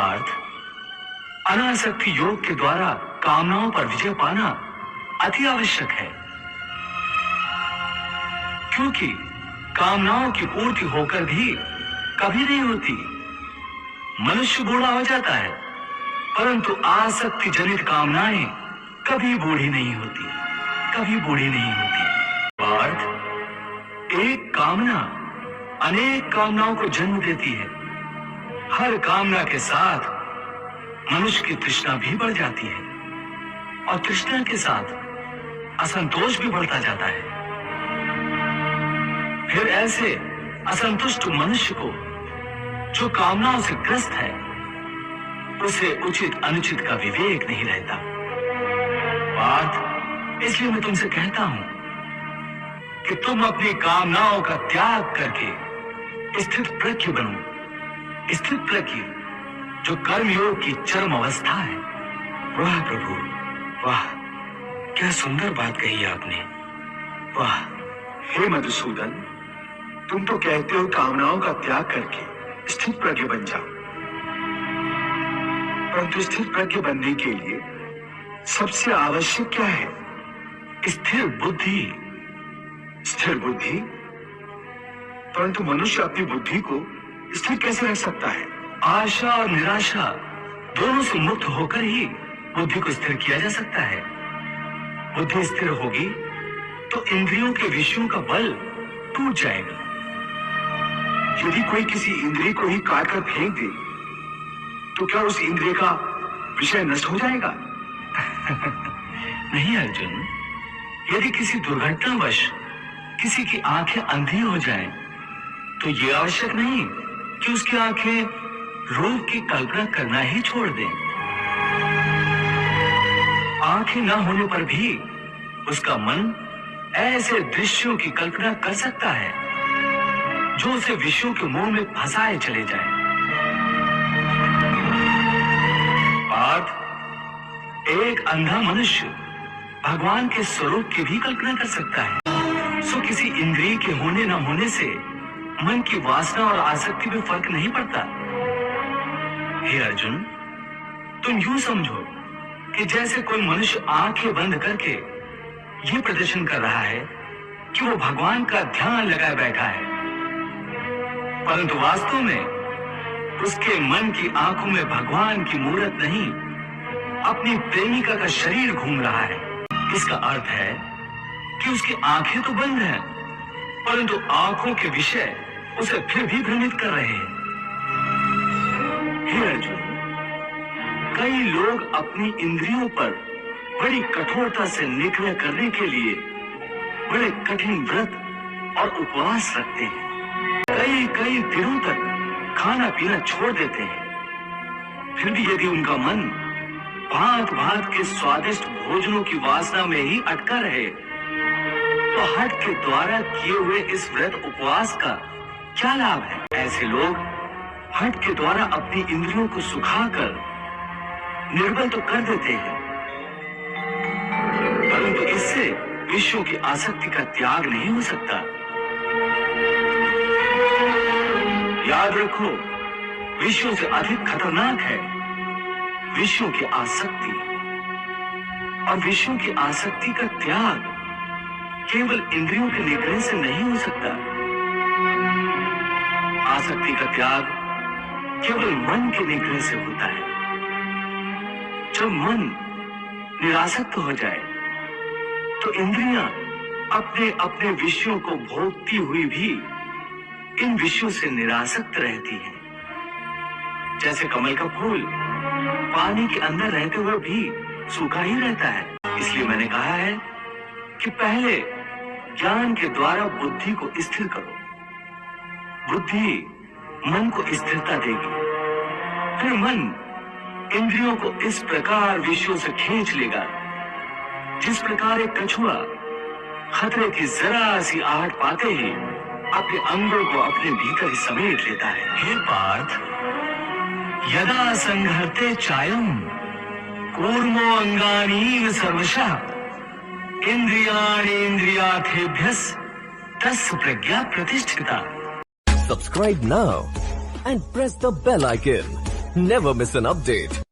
पार्थ, अनासक्ति योग के द्वारा कामनाओं पर विजय पाना अति आवश्यक है, क्योंकि कामनाओं की पूर्ति होकर भी कभी नहीं होती। मनुष्य बूढ़ा हो जाता है, परंतु आसक्ति जनित कामनाएं कभी बूढ़ी नहीं होती, कभी बूढ़ी नहीं होती। पार्थ, एक कामना अनेक कामनाओं को जन्म देती है। हर कामना के साथ मनुष्य की तृष्णा भी बढ़ जाती है और तृष्णा के साथ असंतोष भी बढ़ता जाता है। फिर ऐसे असंतुष्ट मनुष्य को, जो कामनाओं से ग्रस्त है, उसे उचित अनुचित का विवेक नहीं रहता। पार्थ, इसलिए मैं तुमसे कहता हूं कि तुम अपनी कामनाओं का त्याग करके स्थित प्रज्ञ बनो। स्थित प्रज्ञ जो कर्मयोग की चरम अवस्था है। वाह प्रभु, वाह, क्या सुंदर बात कही आपने। वाह। हे मधुसूदन, तुम तो कहते हो कामनाओं का त्याग करके स्थित प्रज्ञ बन जाओ, परंतु स्थित प्रज्ञ बनने के लिए सबसे आवश्यक क्या है? स्थिर बुद्धि। स्थिर बुद्धि? परंतु मनुष्य अपनी बुद्धि को स्थिर कैसे रख सकता है? आशा और निराशा दोनों से मुक्त होकर ही बुद्धि को स्थिर किया जा सकता है। बुद्धि स्थिर होगी तो इंद्रियों के विषयों का बल टूट जाएगा। यदि कोई किसी इंद्रिय को ही काट कर फेंक दे तो क्या उस इंद्रिय का विषय नष्ट हो जाएगा? नहीं अर्जुन, यदि किसी दुर्घटनावश किसी की आंखें अंधी हो जाएं, तो यह आवश्यक नहीं कि उसकी आंखें रूप की कल्पना करना ही छोड़ दें। आंखें न होने पर भी उसका मन ऐसे दृश्यों की कल्पना कर सकता है जो उसे विषयों के मोह में फंसाए चले जाए। पार्थ, एक अंधा मनुष्य भगवान के स्वरूप की भी कल्पना कर सकता है। सो किसी इंद्रिय के होने न होने से मन की वासना और आसक्ति में फर्क नहीं पड़ता। हे अर्जुन, तुम यूं समझो कि जैसे कोई मनुष्य आंखें बंद करके ये प्रदर्शन कर रहा है कि वो भगवान का ध्यान लगाए बैठा है, परंतु वास्तव में उसके मन की आंखों में भगवान की मूर्त नहीं, अपनी प्रेमिका का शरीर घूम रहा है। इसका अर्थ है कि उसकी आंखें तो बंद हैं, परंतु आंखों के विषय उसे फिर भी भ्रमित कर रहे हैं। हे अर्जुन, कई लोग अपनी इंद्रियों पर बड़ी कठोरता से निग्रह करने के लिए बड़े कठिन व्रत और उपवास रखते हैं। कई कई दिनों तक खाना पीना छोड़ देते हैं। फिर भी यदि उनका मन भांत भांत के स्वादिष्ट भोजनों की वासना में ही अटका रहे, तो हठ के द्वारा किए हुए इस व्रत उपवास का क्या लाभ है? ऐसे लोग हठ के द्वारा अपनी इंद्रियों को सुखाकर निर्बल तो कर देते हैं, परंतु इससे विषयों की आसक्ति का त्याग नहीं हो सकता। याद रखो, विषयों से अधिक खतरनाक है विषयों की आसक्ति, और विषयों की आसक्ति का त्याग केवल इंद्रियों के निग्रह से नहीं हो सकता। आसक्ति का त्याग केवल मन के निग्रह से होता है। जब मन निरासक्त हो जाए तो इंद्रियां अपने अपने विषयों को भोगती हुई भी इन विषयों से निरासक्त रहती हैं। जैसे कमल का फूल पानी के अंदर रहते हुए भी सूखा ही रहता है। इसलिए मैंने कहा है कि पहले ज्ञान के द्वारा बुद्धि को स्थिर करो। बुद्धि मन को स्थिरता देगी। फिर मन इंद्रियों को इस प्रकार विषयों से खींच लेगा जिस प्रकार एक कछुआ खतरे की जरा सी आहट पाते ही अपने अंगों को अपने भीतर ही समेट लेता है। हे पार्थ, यदा संहर्ते चायम कूर्मो अंगानीव सर्वशः इंद्रियार्थेभ्यस् तस्य प्रज्ञा प्रतिष्ठिता। Subscribe now and press the bell icon. never miss an update.